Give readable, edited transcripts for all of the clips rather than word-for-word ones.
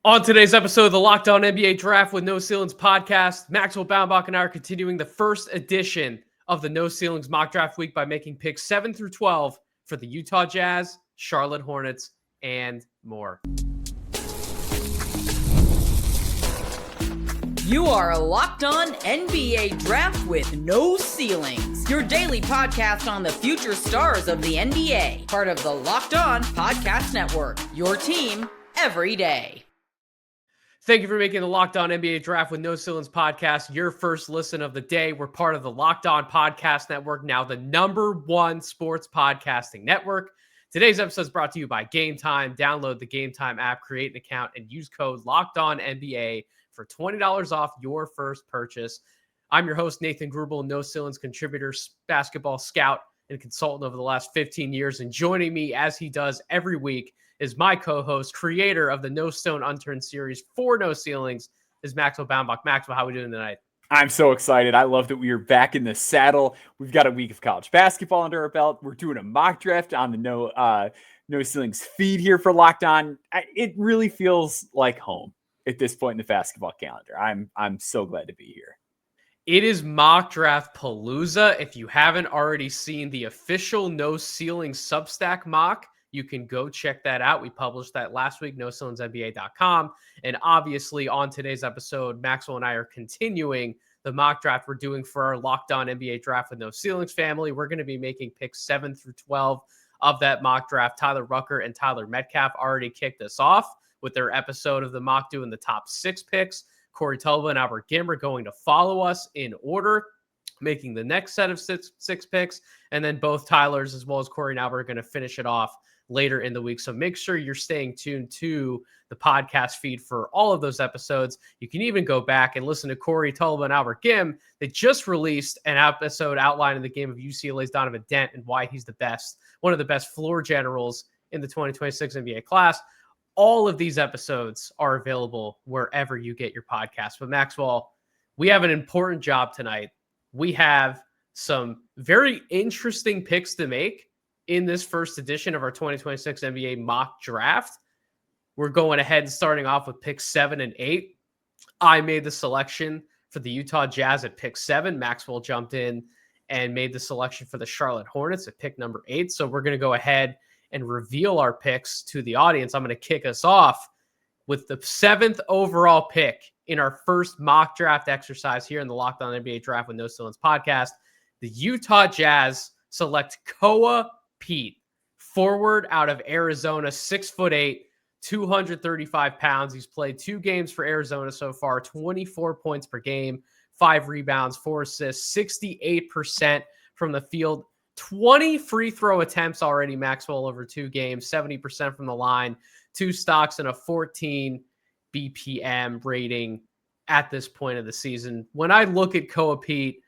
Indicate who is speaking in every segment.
Speaker 1: On today's episode of the Locked On NBA Draft with No Ceilings podcast, Maxwell Baumbach and I are continuing the first edition of the No Ceilings Mock Draft Week by making picks 7 through 12 for the Utah Jazz, Charlotte Hornets, and more.
Speaker 2: You are Locked On NBA Draft with No Ceilings, your daily podcast on the future stars of the NBA, part of the Locked On Podcast Network, your team every day.
Speaker 1: Thank you for making the Locked On NBA Draft with No Ceilings podcast your first listen of the day. We're part of the Locked On Podcast Network, now the #1 sports podcasting network. Today's episode is brought to you by Game Time. Download the Game Time app, create an account, and use code LOCKEDONNBA for $20 off your first purchase. I'm your host, Nathan Grubel, No Ceilings contributor, basketball scout, and consultant over the last 15 years. And joining me, as he does every week, is my co-host, creator of the No Stone Unturned series for No Ceilings, is Maxwell Baumbach. Maxwell, how are we doing tonight?
Speaker 3: I'm so excited. I love that we are back in the saddle. We've got a week of college basketball under our belt. We're doing a mock draft on the No Ceilings feed here for Locked On. It really feels like home at this point in the basketball calendar. I'm so glad to be here.
Speaker 1: It is mock draft palooza. If you haven't already seen the official No Ceilings Substack mock, you can go check that out. We published that last week, NoCeilingsNBA.com. And obviously on today's episode, Maxwell and I are continuing the mock draft we're doing for our Locked On NBA Draft with No Ceilings family. We're going to be making picks 7 through 12 of that mock draft. Tyler Rucker and Tyler Metcalf already kicked us off with their episode of the mock doing the top 6 picks. Corey Tulba and Albert Gim are going to follow us in order, making the next set of six picks. And then both Tylers, as well as Corey and Albert, are going to finish it off later in the week. So make sure you're staying tuned to the podcast feed for all of those episodes. You can even go back and listen to Corey Tulba and Albert Gim. They just released an episode outlining the game of UCLA's Donovan Dent and why he's the best, one of the best floor generals in the 2026 NBA class. All of these episodes are available wherever you get your podcast. But Maxwell, we have an important job tonight. We have some very interesting picks to make in this first edition of our 2026 NBA mock draft. We're going ahead and starting off with picks 7 and 8. I made the selection for the Utah Jazz at pick 7. Maxwell jumped in and made the selection for the Charlotte Hornets at pick number 8. So we're going to go ahead and reveal our picks to the audience. I'm going to kick us off with the 7th overall pick in our first mock draft exercise here in the Locked On NBA Draft with No Ceilings podcast. The Utah Jazz select Koa Peat, forward out of Arizona, 6'8", 235 pounds. He's played 2 games for Arizona so far, 24 points per game, 5 rebounds, 4 assists, 68% from the field, 20 free throw attempts already, Maxwell, over 2 games, 70% from the line, 2 stocks, and a 14 BPM rating at this point of the season. When I look at Koa Peat,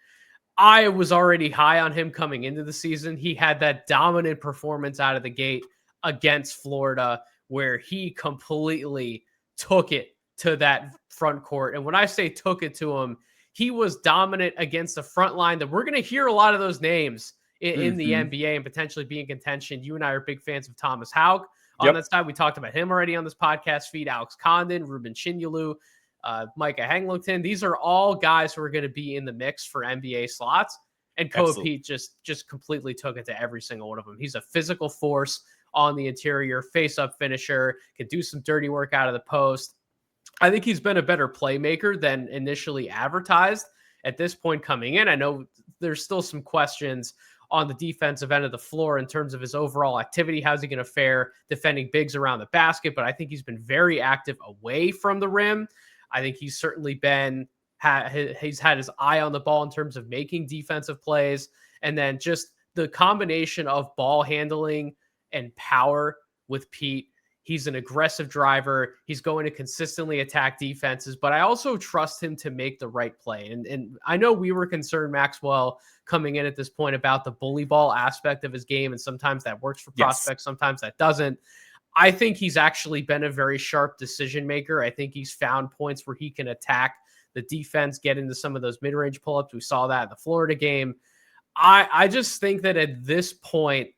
Speaker 1: I was already high on him coming into the season. He had that dominant performance out of the gate against Florida where he completely took it to that front court. And when I say took it to him, he was dominant against the front line that we're going to hear a lot of those names in the NBA and potentially be in contention. You and I are big fans of Thomas Hauk. On that side, we talked about him already on this podcast feed. Alex Condon, Ruben Chinyulu, Micah Hanglington. These are all guys who are going to be in the mix for NBA slots. And Koa Peat just completely took it to every single one of them. He's a physical force on the interior, face-up finisher, can do some dirty work out of the post. I think he's been a better playmaker than initially advertised at this point coming in. I know there's still some questions on the defensive end of the floor in terms of his overall activity. How's he going to fare defending bigs around the basket? But I think he's been very active away from the rim. I think he's certainly he's had his eye on the ball in terms of making defensive plays. And then just the combination of ball handling and power with Pete. He's an aggressive driver. He's going to consistently attack defenses, but I also trust him to make the right play. And I know we were concerned, Maxwell, coming in at this point about the bully ball aspect of his game. And sometimes that works for prospects. Sometimes that doesn't. I think he's actually been a very sharp decision maker. I think he's found points where he can attack the defense, get into some of those mid-range pull-ups. We saw that in the Florida game. I just think that at this point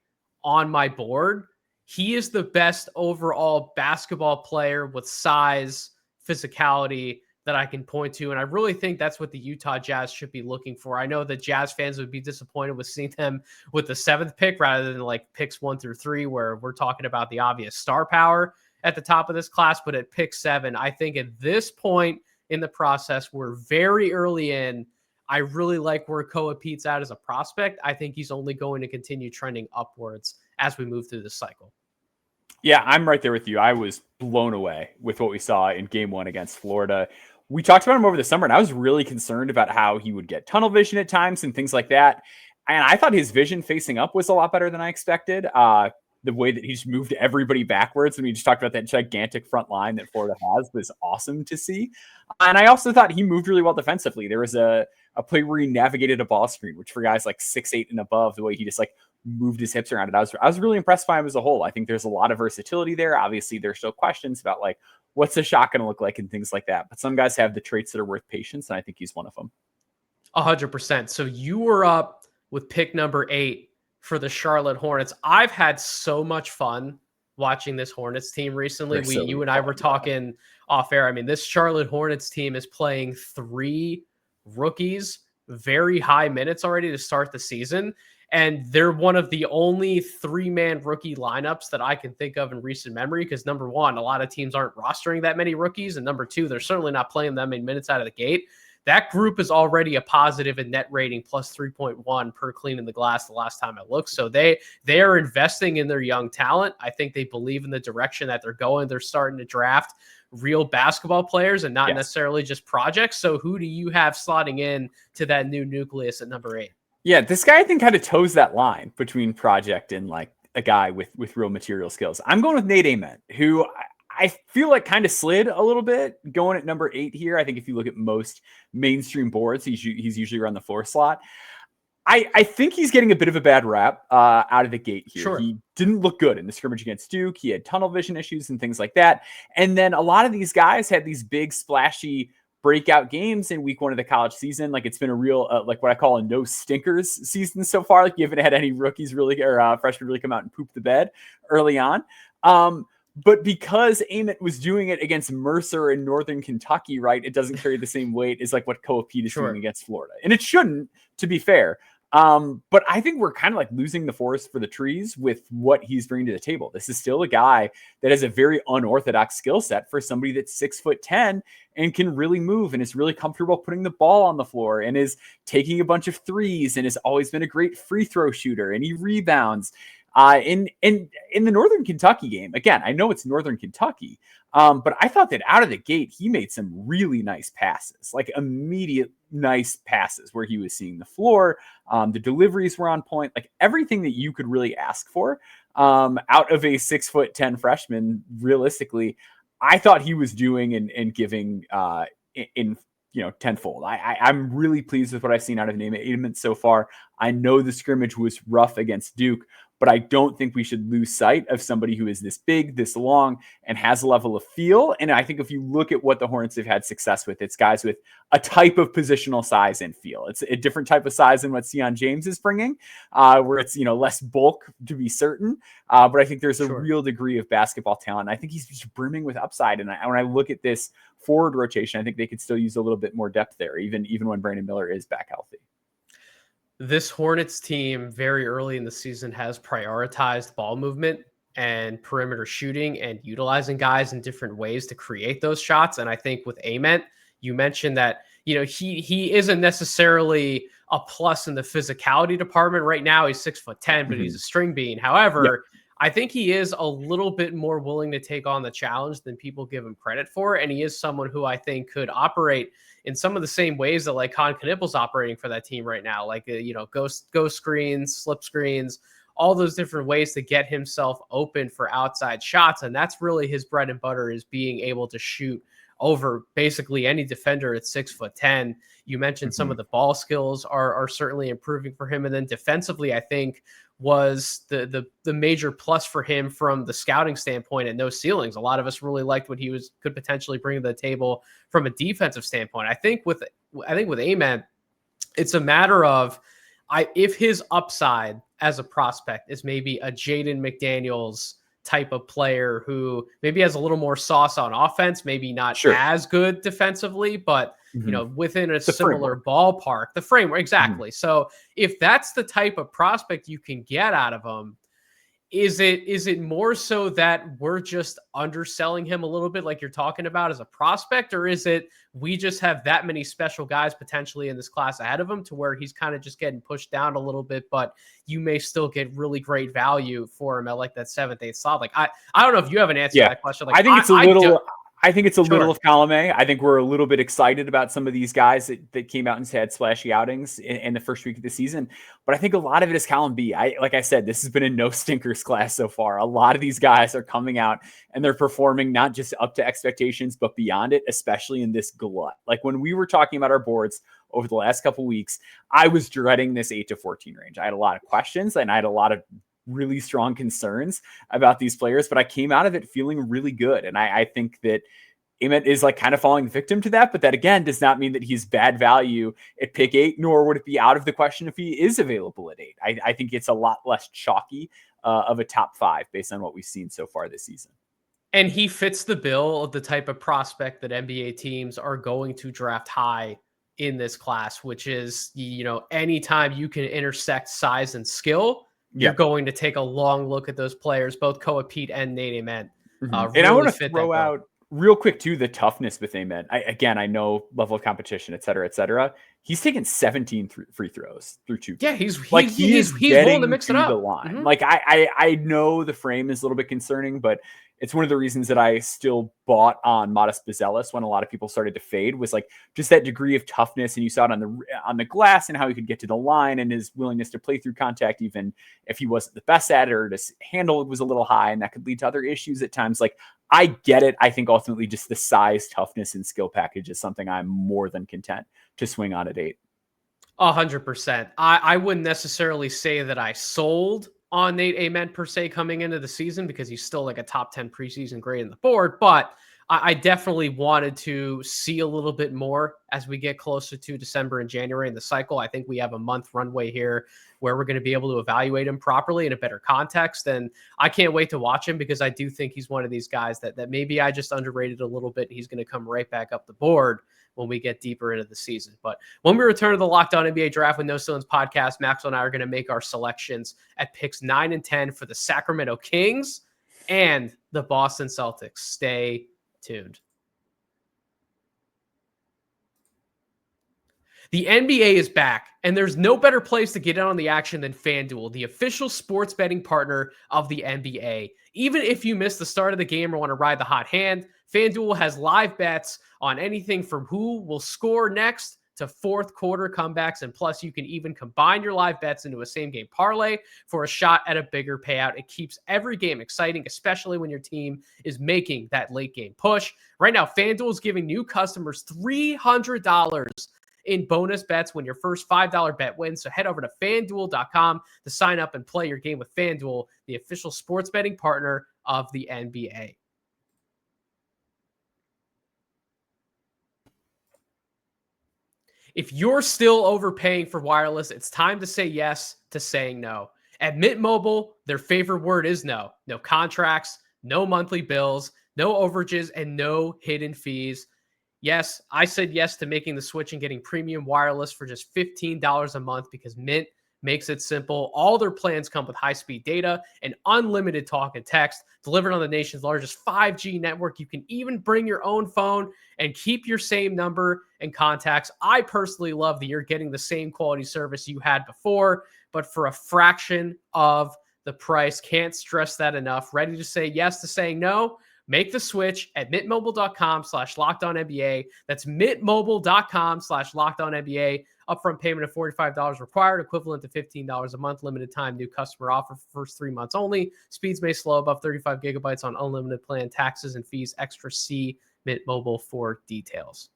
Speaker 1: on my board, he is the best overall basketball player with size, physicality that I can point to. And I really think that's what the Utah Jazz should be looking for. I know that Jazz fans would be disappointed with seeing them with the 7th pick rather than like picks 1 through 3, where we're talking about the obvious star power at the top of this class. But at pick 7, I think at this point in the process, we're very early in. I really like where Koa Peat's at as a prospect. I think he's only going to continue trending upwards as we move through this cycle.
Speaker 3: Yeah, I'm right there with you. I was blown away with what we saw in game 1 against Florida. We talked about him over the summer, and I was really concerned about how he would get tunnel vision at times and things like that. And I thought his vision facing up was a lot better than I expected. The way that he just moved everybody backwards, and we just talked about that gigantic front line that Florida has, was awesome to see. And I also thought he moved really well defensively. There was a play where he navigated a ball screen, which for guys like 6'8" and above, the way he just like moved his hips around it, I was really impressed by him as a whole. I think there's a lot of versatility there. Obviously, there's still questions about like what's the shot going to look like and things like that. But some guys have the traits that are worth patience, and I think he's one of them.
Speaker 1: 100%. So you were up with pick number 8 for the Charlotte Hornets. I've had so much fun watching this Hornets team recently. You and I were talking off air. I mean, this Charlotte Hornets team is playing 3 rookies, very high minutes already to start the season. And they're one of the only 3-man rookie lineups that I can think of in recent memory. Because number 1, a lot of teams aren't rostering that many rookies. And number 2, they're certainly not playing them in minutes out of the gate. That group is already a positive in net rating, plus 3.1 per cleaning the glass the last time I looked. So they are investing in their young talent. I think they believe in the direction that they're going. They're starting to draft real basketball players and not necessarily just projects. So who do you have slotting in to that new nucleus at number 8?
Speaker 3: Yeah, this guy I think kind of toes that line between project and like a guy with real material skills. I'm going with Nate Ament, who I feel like kind of slid a little bit going at number 8 here. I think if you look at most mainstream boards, he's usually around the 4 slot. I think he's getting a bit of a bad rap out of the gate here. Sure. He didn't look good in the scrimmage against Duke. He had tunnel vision issues and things like that. And then a lot of these guys had these big splashy breakout games in week 1 of the college season. Like it's been a real, like what I call a no stinkers season so far. Like you haven't had any rookies really or freshmen really come out and poop the bed early on. But because Ament was doing it against Mercer in Northern Kentucky, right, it doesn't carry the same weight as like what Koa Peat is doing against Florida. And it shouldn't, to be fair. But I think we're kind of like losing the forest for the trees with what he's bringing to the table. This is still a guy that has a very unorthodox skill set for somebody that's 6'10" and can really move and is really comfortable putting the ball on the floor and is taking a bunch of threes and has always been a great free throw shooter, and he rebounds. In the Northern Kentucky game, again, I know it's Northern Kentucky, but I thought that out of the gate, he made some really nice passes, like immediate nice passes where he was seeing the floor. The deliveries were on point, like everything that you could really ask for out of a 6'10" freshman. Realistically, I thought he was doing and giving in tenfold. I'm really pleased with what I've seen out of Ament so far. I know the scrimmage was rough against Duke, but I don't think we should lose sight of somebody who is this big, this long, and has a level of feel. And I think if you look at what the Hornets have had success with, it's guys with a type of positional size and feel. It's a different type of size than what Sion James is bringing, where it's, less bulk to be certain. But I think there's a real degree of basketball talent. I think he's just brimming with upside. And when I look at this forward rotation, I think they could still use a little bit more depth there, even when Brandon Miller is back healthy.
Speaker 1: This Hornets team very early in the season has prioritized ball movement and perimeter shooting and utilizing guys in different ways to create those shots. And I think with Ament, you mentioned that, he isn't necessarily a plus in the physicality department. Right now he's 6'10", but he's a string bean. However, I think he is a little bit more willing to take on the challenge than people give him credit for. And he is someone who I think could operate in some of the same ways that like Con Knippel's operating for that team right now, like, ghost screens, slip screens, all those different ways to get himself open for outside shots. And that's really his bread and butter, is being able to shoot over basically any defender at 6'10". You mentioned some of the ball skills are certainly improving for him. And then defensively, I think was the major plus for him from the scouting standpoint at no ceilings. A lot of us really liked what he could potentially bring to the table from a defensive standpoint. I think with Ament, it's a matter of if his upside as a prospect is maybe a Jaden McDaniels type of player who maybe has a little more sauce on offense, maybe not as good defensively, but within a similar ballpark, the framework. Exactly. So if that's the type of prospect you can get out of him, is it more so that we're just underselling him a little bit like you're talking about as a prospect, or is it we just have that many special guys potentially in this class ahead of him to where he's kind of just getting pushed down a little bit, but you may still get really great value for him at like that 7th, 8th slot? Like, I don't know if you have an answer to that question. Like,
Speaker 3: I think it's a little... I think it's a little of column A. I think we're a little bit excited about some of these guys that came out and had splashy outings in the first week of the season. But I think a lot of it is column B. Like I said, this has been a no stinkers class so far. A lot of these guys are coming out and they're performing not just up to expectations, but beyond it, especially in this glut. Like when we were talking about our boards over the last couple of weeks, I was dreading this 8 to 14 range. I had a lot of questions and I had a lot of really strong concerns about these players, but I came out of it feeling really good. And I think that Ament is like kind of falling victim to that, but that again does not mean that he's bad value at pick 8, nor would it be out of the question if he is available at 8. I think it's a lot less chalky of a top 5 based on what we've seen so far this season.
Speaker 1: And he fits the bill of the type of prospect that NBA teams are going to draft high in this class, which is, anytime you can intersect size and skill, you're going to take a long look at those players, both Koa Peat and Nate Ament.
Speaker 3: And I want to throw out real quick too the toughness with Ament. I know level of competition, et cetera. He's taken 17 free throws through 2 games.
Speaker 1: Yeah, he's willing to mix it up.
Speaker 3: The line. Like I know the frame is a little bit concerning, but it's one of the reasons that I still bought on Modest Bizelis when a lot of people started to fade, was like just that degree of toughness. And you saw it on the glass and how he could get to the line and his willingness to play through contact, even if he wasn't the best at it or to handle it was a little high, and that could lead to other issues at times. Like I get it. I think ultimately just the size, toughness, and skill package is something I'm more than content to swing on at 8.
Speaker 1: 100%. I wouldn't necessarily say that I sold on Nate Ament per se coming into the season, because he's still like a top 10 preseason grade in the board, but I definitely wanted to see a little bit more as we get closer to December and January in the cycle. I think we have a month runway here where we're going to be able to evaluate him properly in a better context. And I can't wait to watch him, because I do think he's one of these guys that maybe I just underrated a little bit. He's going to come right back up the board when we get deeper into the season. But when we return to the Locked On NBA Draft with No Ceilings podcast, Maxwell and I are going to make our selections at picks 9 and 10 for the Sacramento Kings and the Boston Celtics. Stay tuned. The NBA is back, and there's no better place to get in on the action than FanDuel, the official sports betting partner of the NBA. Even if you miss the start of the game or want to ride the hot hand, FanDuel has live bets on anything from who will score next to fourth quarter comebacks. And plus, you can even combine your live bets into a same-game parlay for a shot at a bigger payout. It keeps every game exciting, especially when your team is making that late-game push. Right now, FanDuel is giving new customers $300 in bonus bets when your first $5 bet wins. So head over to FanDuel.com to sign up and play your game with FanDuel, the official sports betting partner of the NBA. If you're still overpaying for wireless, it's time to say yes to saying no. At Mint Mobile, their favorite word is no. No contracts, no monthly bills, no overages, and no hidden fees. Yes, I said yes to making the switch and getting premium wireless for just $15 a month, because Mint makes it simple. All their plans come with high-speed data and unlimited talk and text delivered on the nation's largest 5G network. You can even bring your own phone and keep your same number and contacts. I personally love that you're getting the same quality service you had before, but for a fraction of the price. Can't stress that enough. Ready to say yes to saying no? Make the switch at mintmobile.com/lockedonnba. That's mintmobile.com/lockedonnba. Upfront payment of $45 required, equivalent to $15 a month. Limited time new customer offer for first 3 months only. Speeds may slow above 35 gigabytes on unlimited plan. Taxes and fees extra. See Mint Mobile for details.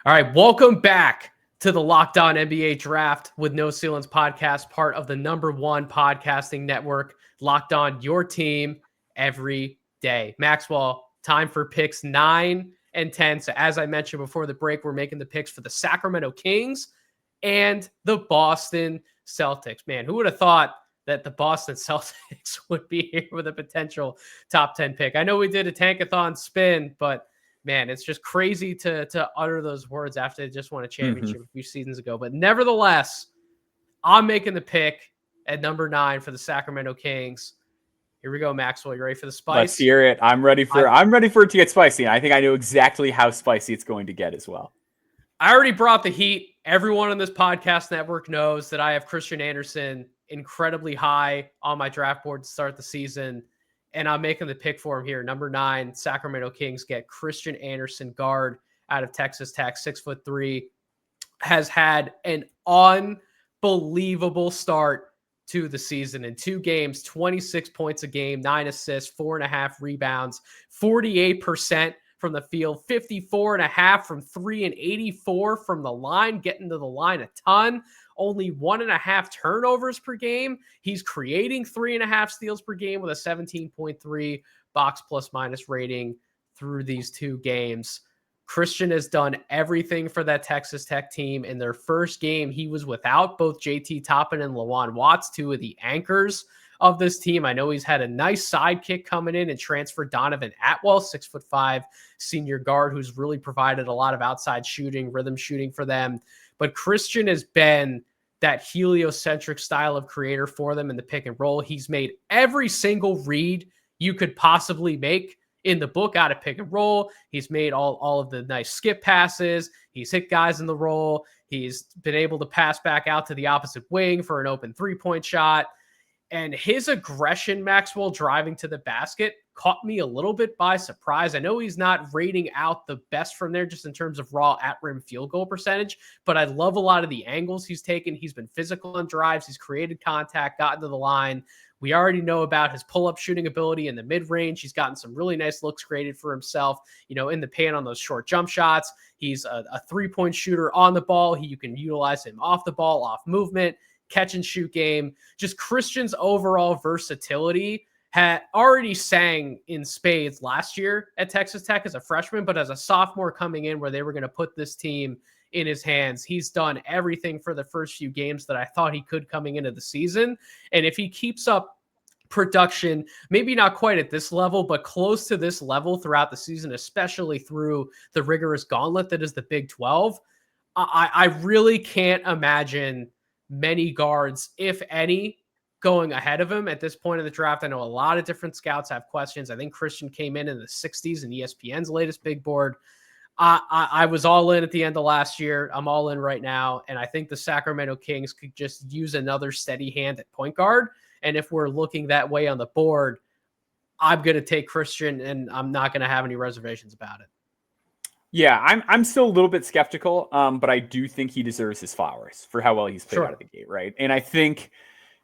Speaker 1: All right, welcome back to the Locked On NBA Draft with No Ceilings podcast, part of the #1 podcasting network, Locked On, your team every day. Maxwell, time for picks 9 and 10. So as I mentioned before the break, we're making the picks for the Sacramento Kings and the Boston Celtics. Man, who would have thought that the Boston Celtics would be here with a potential top 10 pick. I know we did a tankathon spin, but man, it's just crazy to utter those words after they just won a championship a few seasons ago. But nevertheless, I'm making the pick at number 9 for the Sacramento Kings. Here we go, Maxwell. You ready for the spice?
Speaker 3: Let's hear it. I'm ready for it to get spicy. And I think I know exactly how spicy it's going to get as well.
Speaker 1: I already brought the heat. Everyone on this podcast network knows that I have Christian Anderson incredibly high on my draft board to start the season. And I'm making the pick for him here. Number 9, Sacramento Kings get Christian Anderson, guard out of Texas Tech, 6'3", has had an unbelievable start to the season. In 2 games, 26 points a game, 9 assists, 4.5 rebounds, 48% from the field, 54.5 from 3, and 84 from the line, getting to the line a ton. Only 1.5 turnovers per game. He's creating 3.5 steals per game with a 17.3 box plus minus rating through these 2 games. Christian has done everything for that Texas Tech team. In their first game, he was without both JT Toppin and Lawan Watts, 2 of the anchors of this team. I know he's had a nice sidekick coming in and transferred Donovan Atwell, 6'5" senior guard, who's really provided a lot of outside shooting, rhythm shooting for them. But Christian has been that heliocentric style of creator for them in the pick and roll. He's made every single read you could possibly make in the book out of pick and roll. He's made all of the nice skip passes. He's hit guys in the roll. He's been able to pass back out to the opposite wing for an open 3-point shot. And his aggression, Maxwell, driving to the basket, caught me a little bit by surprise. I know he's not rating out the best from there just in terms of raw at-rim field goal percentage, but I love a lot of the angles he's taken. He's been physical on drives. He's created contact, gotten to the line. We already know about his pull-up shooting ability in the mid-range. He's gotten some really nice looks created for himself, in the paint on those short jump shots. He's a 3-point shooter on the ball. You can utilize him off the ball, off movement, catch and shoot game. Just Christian's overall versatility had already sang in spades last year at Texas Tech as a freshman, but as a sophomore coming in where they were going to put this team in his hands, he's done everything for the first few games that I thought he could coming into the season. And if he keeps up production, maybe not quite at this level, but close to this level throughout the season, especially through the rigorous gauntlet that is the Big 12, I really can't imagine many guards, if any, going ahead of him at this point in the draft. I know a lot of different scouts have questions. I think Christian came in the 60s in ESPN's latest big board. I was all in at the end of last year. I'm all in right now. And I think the Sacramento Kings could just use another steady hand at point guard. And if we're looking that way on the board, I'm going to take Christian, and I'm not going to have any reservations about it.
Speaker 3: Yeah, I'm still a little bit skeptical, but I do think he deserves his flowers for how well he's played out of the gate, right? And I think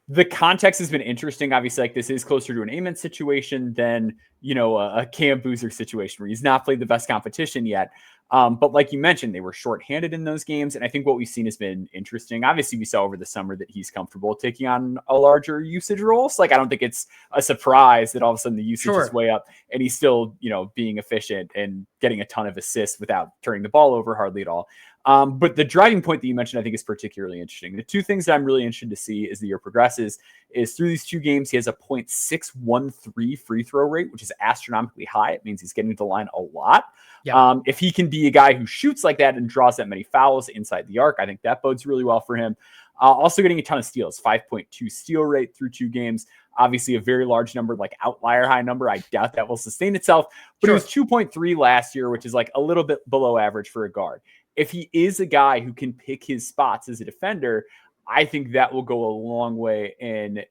Speaker 3: the context has been interesting. Obviously, like, this is closer to an Ament situation than, a Cam Boozer situation where he's not played the best competition yet. But like you mentioned, they were shorthanded in those games. And I think what we've seen has been interesting. Obviously, we saw over the summer that he's comfortable taking on a larger usage role. So, I don't think it's a surprise that all of a sudden the usage is way up and he's still, being efficient and getting a ton of assists without turning the ball over hardly at all. But the driving point that you mentioned, I think, is particularly interesting. The 2 things that I'm really interested to see as the year progresses is through these 2 games, he has a .613 free throw rate, which is astronomically high. It means he's getting to the line a lot. Yep. If he can be a guy who shoots like that and draws that many fouls inside the arc, I think that bodes really well for him. Also getting a ton of steals, 5.2 steal rate through 2 games. Obviously a very large number, like outlier high number. I doubt that will sustain itself, but it was 2.3 last year, which is like a little bit below average for a guard. If he is a guy who can pick his spots as a defender, I think that will go a long way in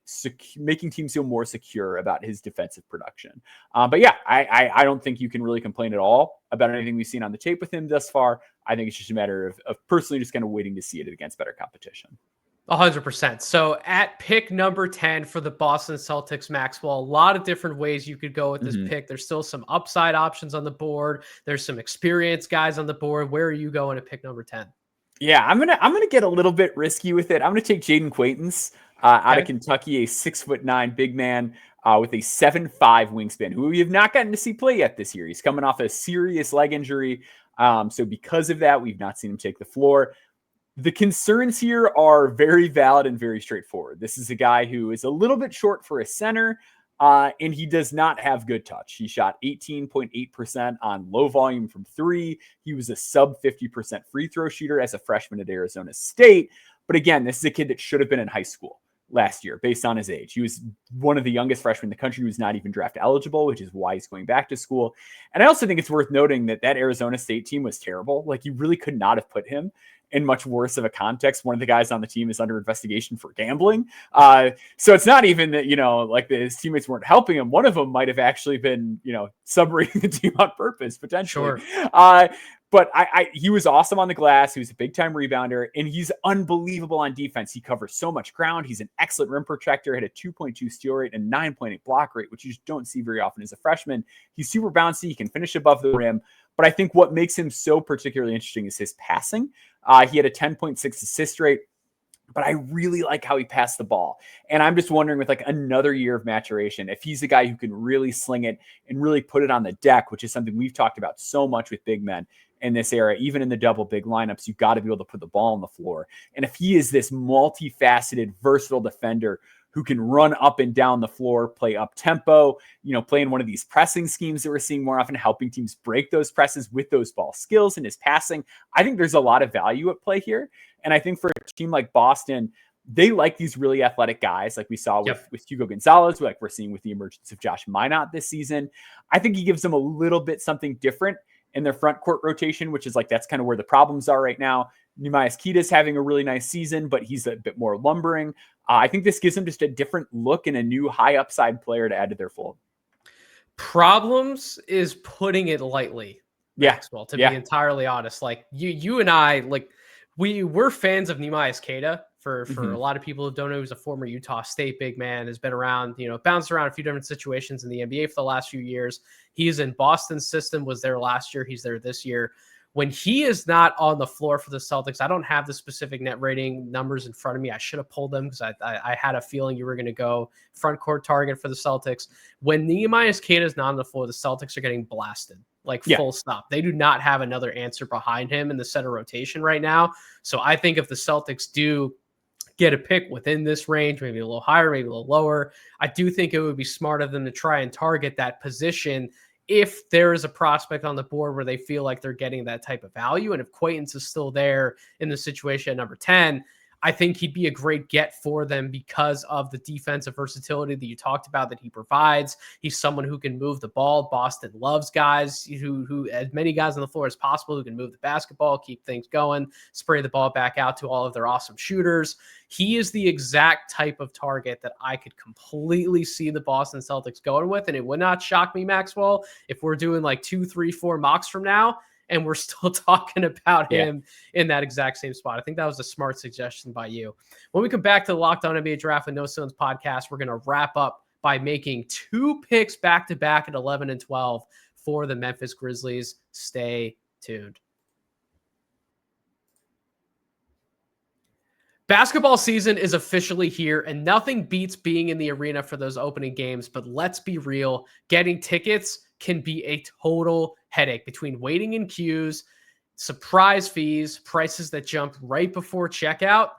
Speaker 3: making teams feel more secure about his defensive production. But yeah, I don't think you can really complain at all about anything we've seen on the tape with him thus far. I think it's just a matter of personally just kind of waiting to see it against better competition.
Speaker 1: 100%. So at pick number 10 for the Boston Celtics, Maxwell, a lot of different ways you could go with this pick. There's still some upside options on the board. There's some experienced guys on the board. Where are you going at pick number 10?
Speaker 3: Yeah, I'm gonna get a little bit risky with it. I'm gonna take Jayden Quaintance out of Kentucky, a 6'9" big man with a 7'5" wingspan, who we have not gotten to see play yet this year. He's coming off a serious leg injury, so because of that, we've not seen him take the floor. The concerns here are very valid and very straightforward. This is a guy who is a little bit short for a center, and he does not have good touch. He shot 18.8% on low volume from three. He was a sub 50% free throw shooter as a freshman at Arizona State. But again, this is a kid that should have been in high school last year based on his age. He was one of the youngest freshmen in the country who was not even draft eligible, which is why he's going back to school. And I also think it's worth noting that Arizona State team was terrible. Like, you really could not have put him in much worse of a context. One of the guys on the team is under investigation for gambling. So it's not even that, like his teammates weren't helping him. One of them might have actually been, subrating the team on purpose, potentially. Sure. But he was awesome on the glass. He was a big time rebounder, and he's unbelievable on defense. He covers so much ground. He's an excellent rim protector, had a 2.2 steal rate and 9.8 block rate, which you just don't see very often as a freshman. He's super bouncy. He can finish above the rim. But I think what makes him so particularly interesting is his passing. He had a 10.6 assist rate, but I really like how he passed the ball. And I'm just wondering, with like another year of maturation, if he's a guy who can really sling it and really put it on the deck, which is something we've talked about so much with big men in this era. Even in the double big lineups, you've got to be able to put the ball on the floor. And if he is this multifaceted, versatile defender who can run up and down the floor, play up tempo, play in one of these pressing schemes that we're seeing more often, helping teams break those presses with those ball skills and his passing, I think there's a lot of value at play here. And I think for a team like Boston, they like these really athletic guys, like we saw with Hugo Gonzalez, like we're seeing with the emergence of Josh Minot this season. I think he gives them a little bit something different in their front court rotation, which is like, that's kind of where the problems are right now. Neemias Queta's having a really nice season, but he's a bit more lumbering. I think this gives them just a different look and a new high upside player to add to their fold.
Speaker 1: Problems is putting it lightly. Maxwell, to be entirely honest. Like you and I, like we're fans of Neemias Queta. For a lot of people who don't know, he's a former Utah State big man, has been around, bounced around a few different situations in the NBA for the last few years. He's in Boston's system, was there last year. He's there this year. When he is not on the floor for the Celtics, I don't have the specific net rating numbers in front of me. I should have pulled them because I had a feeling you were going to go front court target for the Celtics. When Neemias Queta is not on the floor, the Celtics are getting blasted, full stop. They do not have another answer behind him in the center rotation right now. So I think if the Celtics do get a pick within this range, maybe a little higher, maybe a little lower, I do think it would be smart of them to try and target that position if there is a prospect on the board where they feel like they're getting that type of value. And if Quaintance is still there in the situation at number 10, I think he'd be a great get for them because of the defensive versatility that you talked about that he provides. He's someone who can move the ball. Boston loves guys who as many guys on the floor as possible who can move the basketball, keep things going, spray the ball back out to all of their awesome shooters. He is the exact type of target that I could completely see the Boston Celtics going with. And it would not shock me, Maxwell, if we're doing like 2, 3, 4 mocks from now and we're still talking about him in that exact same spot. I think that was a smart suggestion by you. When we come back to the Locked On NBA Draft with No Ceilings podcast, we're going to wrap up by making 2 picks back-to-back at 11 and 12 for the Memphis Grizzlies. Stay tuned. Basketball season is officially here, and nothing beats being in the arena for those opening games. But let's be real, getting tickets can be a total headache between waiting in queues, surprise fees, prices that jump right before checkout.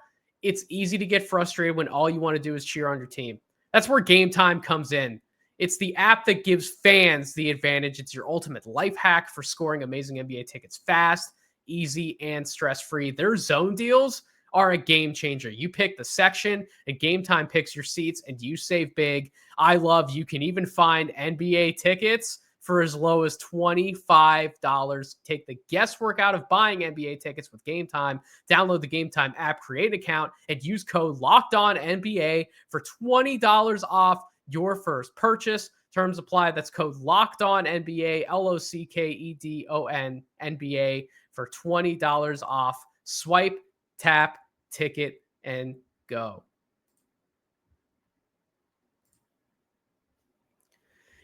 Speaker 1: It's easy to get frustrated when all you want to do is cheer on your team. That's where Game Time comes in. It's the app that gives fans the advantage. It's your ultimate life hack for scoring amazing NBA tickets fast, easy, and stress-free. Their zone deals are a game changer. You pick the section and Game Time picks your seats and you save big. I love you can even find NBA tickets for as low as $25. Take the guesswork out of buying NBA tickets with Game Time. Download the Game Time app, create an account, and use code LOCKEDONNBA for $20 off your first purchase. Terms apply. That's code LOCKEDONNBA, LOCKEDON NBA for $20 off. Swipe, tap, ticket, and go.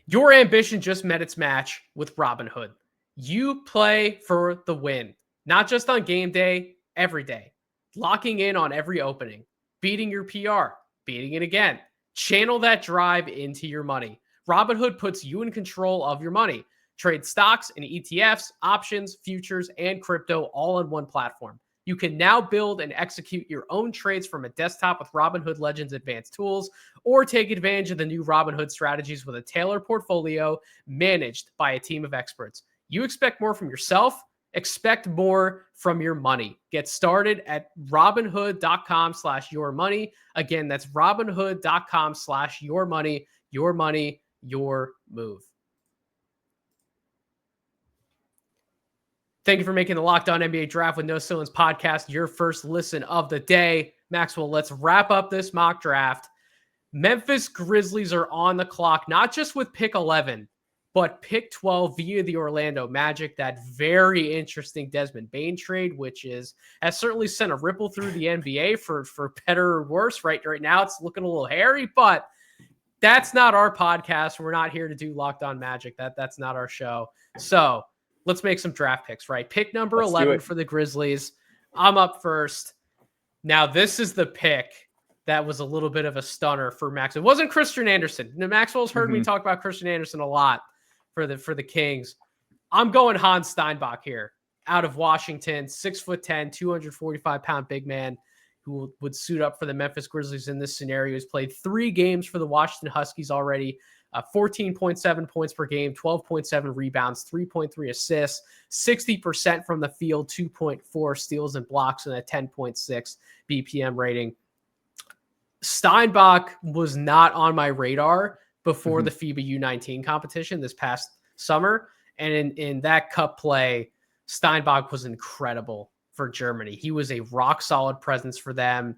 Speaker 1: Your ambition just met its match with Robinhood. You play for the win, not just on game day, every day. Locking in on every opening, beating your PR, beating it again. Channel that drive into your money. Robinhood puts you in control of your money. Trade stocks and ETFs, options, futures, and crypto all on one platform. You can now build and execute your own trades from a desktop with Robinhood Legends advanced tools, or take advantage of the new Robinhood strategies with a tailored portfolio managed by a team of experts. You expect more from yourself? Expect more from your money. Get started at robinhood.com/yourmoney. Again, that's robinhood.com/yourmoney. Your money, your move. Thank you for making the Locked On NBA Draft with No Ceilings podcast your first listen of the day. Maxwell, let's wrap up this mock draft. Memphis Grizzlies are on the clock, not just with pick 11, but pick 12 via the Orlando Magic. That very interesting Desmond Bane trade, which has certainly sent a ripple through the NBA for better or worse. Right now, it's looking a little hairy, but that's not our podcast. We're not here to do Locked On Magic. That's not our show. So let's make some draft picks, right? Pick number 11 for the Grizzlies. I'm up first. Now, this is the pick that was a little bit of a stunner for Max. It wasn't Christian Anderson. Now, Maxwell's heard me talk about Christian Anderson a lot for the Kings. I'm going Hans Steinbach here out of Washington, 6'10", 245-pound big man who would suit up for the Memphis Grizzlies in this scenario. He's played 3 games for the Washington Huskies already. 14.7 points per game, 12.7 rebounds, 3.3 assists, 60% from the field, 2.4 steals and blocks, and a 10.6 BPM rating. Steinbach was not on my radar before the FIBA U19 competition this past summer. And in that cup play, Steinbach was incredible for Germany. He was a rock solid presence for them.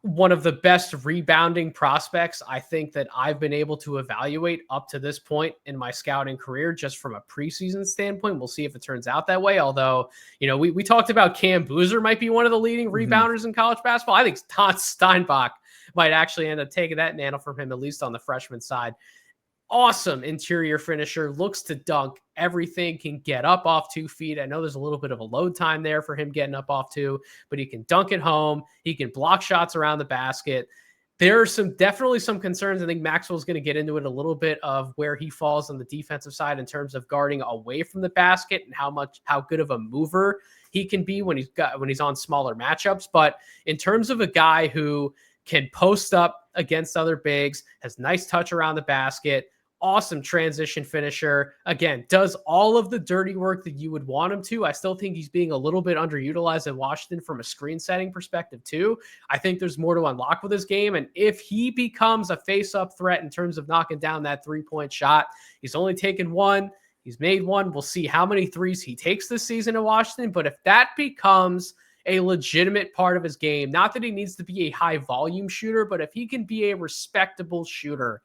Speaker 1: One of the best rebounding prospects I think that I've been able to evaluate up to this point in my scouting career, just from a preseason standpoint. We'll see if it turns out that way. Although, we talked about Cam Boozer might be one of the leading rebounders in college basketball. I think Hans Steinbach might actually end up taking that mantle from him, at least on the freshman side. Awesome interior finisher, looks to dunk everything, can get up off 2 feet. I know there's a little bit of a load time there for him getting up off 2, but he can dunk it home. He can block shots around the basket. There are definitely some concerns. I think Maxwell's going to get into it a little bit of where he falls on the defensive side in terms of guarding away from the basket and how good of a mover he can be when he's on smaller matchups. But in terms of a guy who can post up against other bigs, has nice touch around the basket, awesome transition finisher. Again, does all of the dirty work that you would want him to. I still think he's being a little bit underutilized in Washington from a screen setting perspective too. I think there's more to unlock with his game. And if he becomes a face-up threat in terms of knocking down that 3-point shot, he's only taken 1. He's made 1. We'll see how many threes he takes this season in Washington. But if that becomes a legitimate part of his game, not that he needs to be a high volume shooter, but if he can be a respectable shooter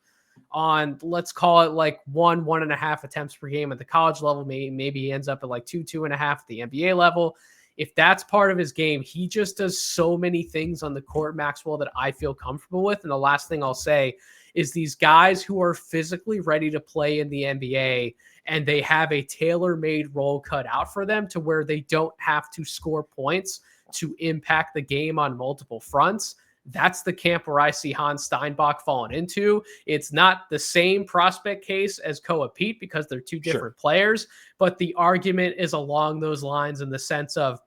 Speaker 1: on, let's call it like 1.5 attempts per game at the college level, maybe he ends up at like 2.5 at the NBA level. If that's part of his game, he just does so many things on the court, Maxwell, that I feel comfortable with. And the last thing I'll say is these guys who are physically ready to play in the NBA and they have a tailor-made role cut out for them to where they don't have to score points to impact the game on multiple fronts. That's the camp where I see Hans Steinbach falling into. It's not the same prospect case as Koa Peat because they're two different players, but the argument is along those lines in the sense of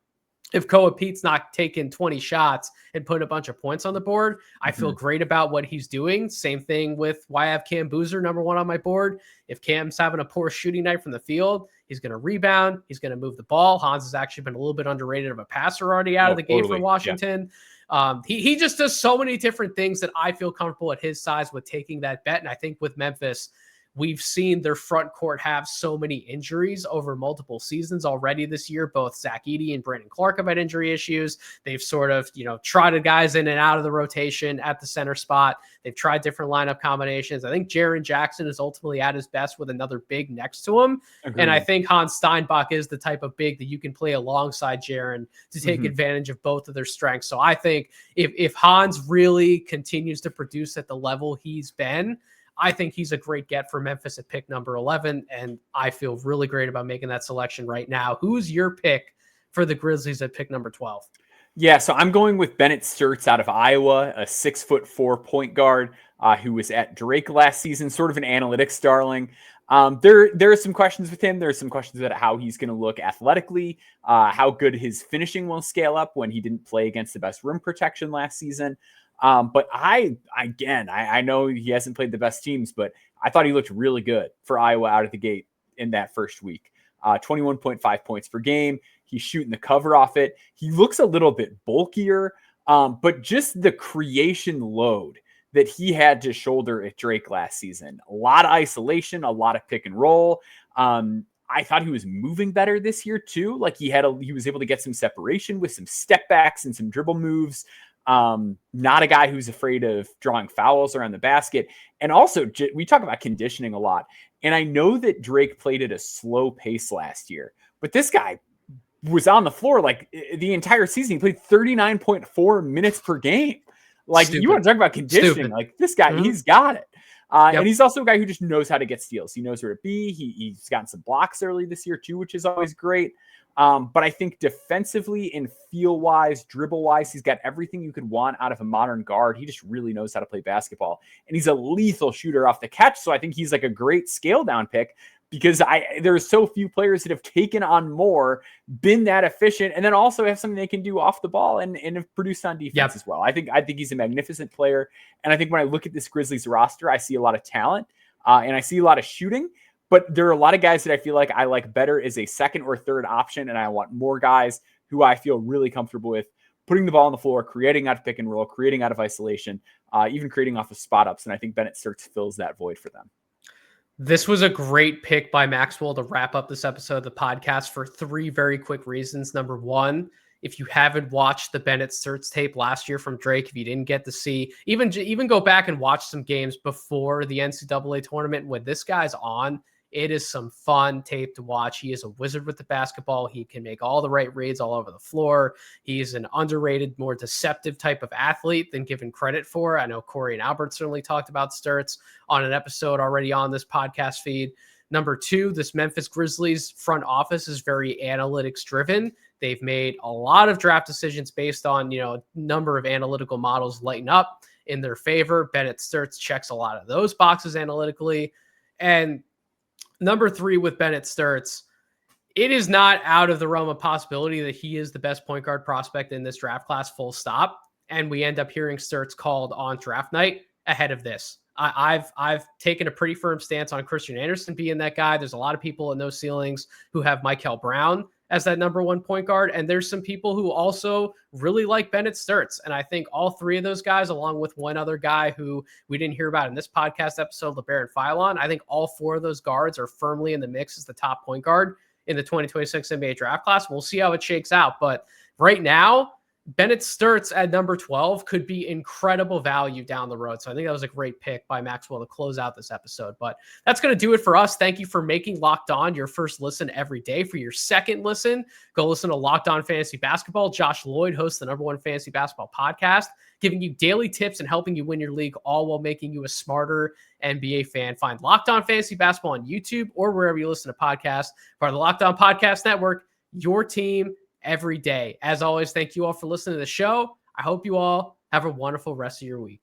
Speaker 1: if Koa Peat's not taking 20 shots and putting a bunch of points on the board, I feel great about what he's doing. Same thing with why I have Cam Boozer number 1 on my board. If Cam's having a poor shooting night from the field, he's going to rebound. He's going to move the ball. Hans has actually been a little bit underrated of a passer already out of the game for Washington. Yeah. He just does so many different things that I feel comfortable at his size with taking that bet. And I think with Memphis, we've seen their front court have so many injuries over multiple seasons already this year. Both Zach Edey and Brandon Clark have had injury issues. They've sort of, trotted guys in and out of the rotation at the center spot. They've tried different lineup combinations. I think Jaren Jackson is ultimately at his best with another big next to him. Agreed. And I think Hans Steinbach is the type of big that you can play alongside Jaren to take advantage of both of their strengths. So I think if Hans really continues to produce at the level he's been, I think he's a great get for Memphis at pick number 11, and I feel really great about making that selection right now. Who's your pick for the Grizzlies at pick number 12?
Speaker 3: Yeah, so I'm going with Bennett Stirtz out of Iowa, a 6'4" point guard. who was at Drake last season, sort of an analytics darling. There are some questions with him. There are some questions about how he's going to look athletically, how good his finishing will scale up when he didn't play against the best rim protection last season. But I know he hasn't played the best teams, but I thought he looked really good for Iowa out of the gate in that first week. 21.5 points per game. He's shooting the cover off it. He looks a little bit bulkier, but just the creation load that he had to shoulder at Drake last season. A lot of isolation, a lot of pick and roll. I thought he was moving better this year too. Like he was able to get some separation with some step backs and some dribble moves. Not a guy who's afraid of drawing fouls around the basket. And also we talk about conditioning a lot. And I know that Drake played at a slow pace last year, but this guy was on the floor like the entire season. He played 39.4 minutes per game. Like Stupid. You want to talk about conditioning, Stupid. Like this guy, He's got it. And he's also a guy who just knows how to get steals. He knows where to be. He's gotten some blocks early this year too, which is always great. But I think defensively and feel-wise, dribble-wise, he's got everything you could want out of a modern guard. He just really knows how to play basketball. And he's a lethal shooter off the catch. So I think he's like a great scale-down pick because there are so few players that have taken on more, been that efficient, and then also have something they can do off the ball and have produced on defense as well. I think he's a magnificent player. And I think when I look at this Grizzlies roster, I see a lot of talent and I see a lot of shooting. But there are a lot of guys that I feel like I like better as a second or third option, and I want more guys who I feel really comfortable with putting the ball on the floor, creating out of pick and roll, creating out of isolation, even creating off of spot ups. And I think Bennett Stirtz fills that void for them.
Speaker 1: This was a great pick by Maxwell to wrap up this episode of the podcast for 3 very quick reasons. Number one, if you haven't watched the Bennett Stirtz tape last year from Drake, if you didn't get to see, even go back and watch some games before the NCAA tournament when this guy's on, it is some fun tape to watch. He is a wizard with the basketball. He can make all the right reads all over the floor. He's an underrated, more deceptive type of athlete than given credit for. I know Corey and Albert certainly talked about Stirtz on an episode already on this podcast feed. Number two, this Memphis Grizzlies front office is very analytics driven. They've made a lot of draft decisions based on, a number of analytical models lighten up in their favor. Bennett Stirtz checks a lot of those boxes analytically. And number 3 with Bennett Stirtz, it is not out of the realm of possibility that he is the best point guard prospect in this draft class, full stop. And we end up hearing Stirtz called on draft night ahead of this. I've taken a pretty firm stance on Christian Anderson being that guy. There's a lot of people in those ceilings who have Michael Brown as that number 1 point guard. And there's some people who also really like Bennett Stirtz. And I think all 3 of those guys, along with one other guy who we didn't hear about in this podcast episode, LeBaron Philon, I think all 4 of those guards are firmly in the mix as the top point guard in the 2026 NBA draft class. We'll see how it shakes out. But right now, Bennett Stirtz at number 12 could be incredible value down the road. So I think that was a great pick by Maxwell to close out this episode. But that's going to do it for us. Thank you for making Locked On your first listen every day. For your second listen, go listen to Locked On Fantasy Basketball. Josh Lloyd hosts the number 1 fantasy basketball podcast, giving you daily tips and helping you win your league, all while making you a smarter NBA fan. Find Locked On Fantasy Basketball on YouTube or wherever you listen to podcasts. Part of the Locked On Podcast Network, your team every day. As always, thank you all for listening to the show. I hope you all have a wonderful rest of your week.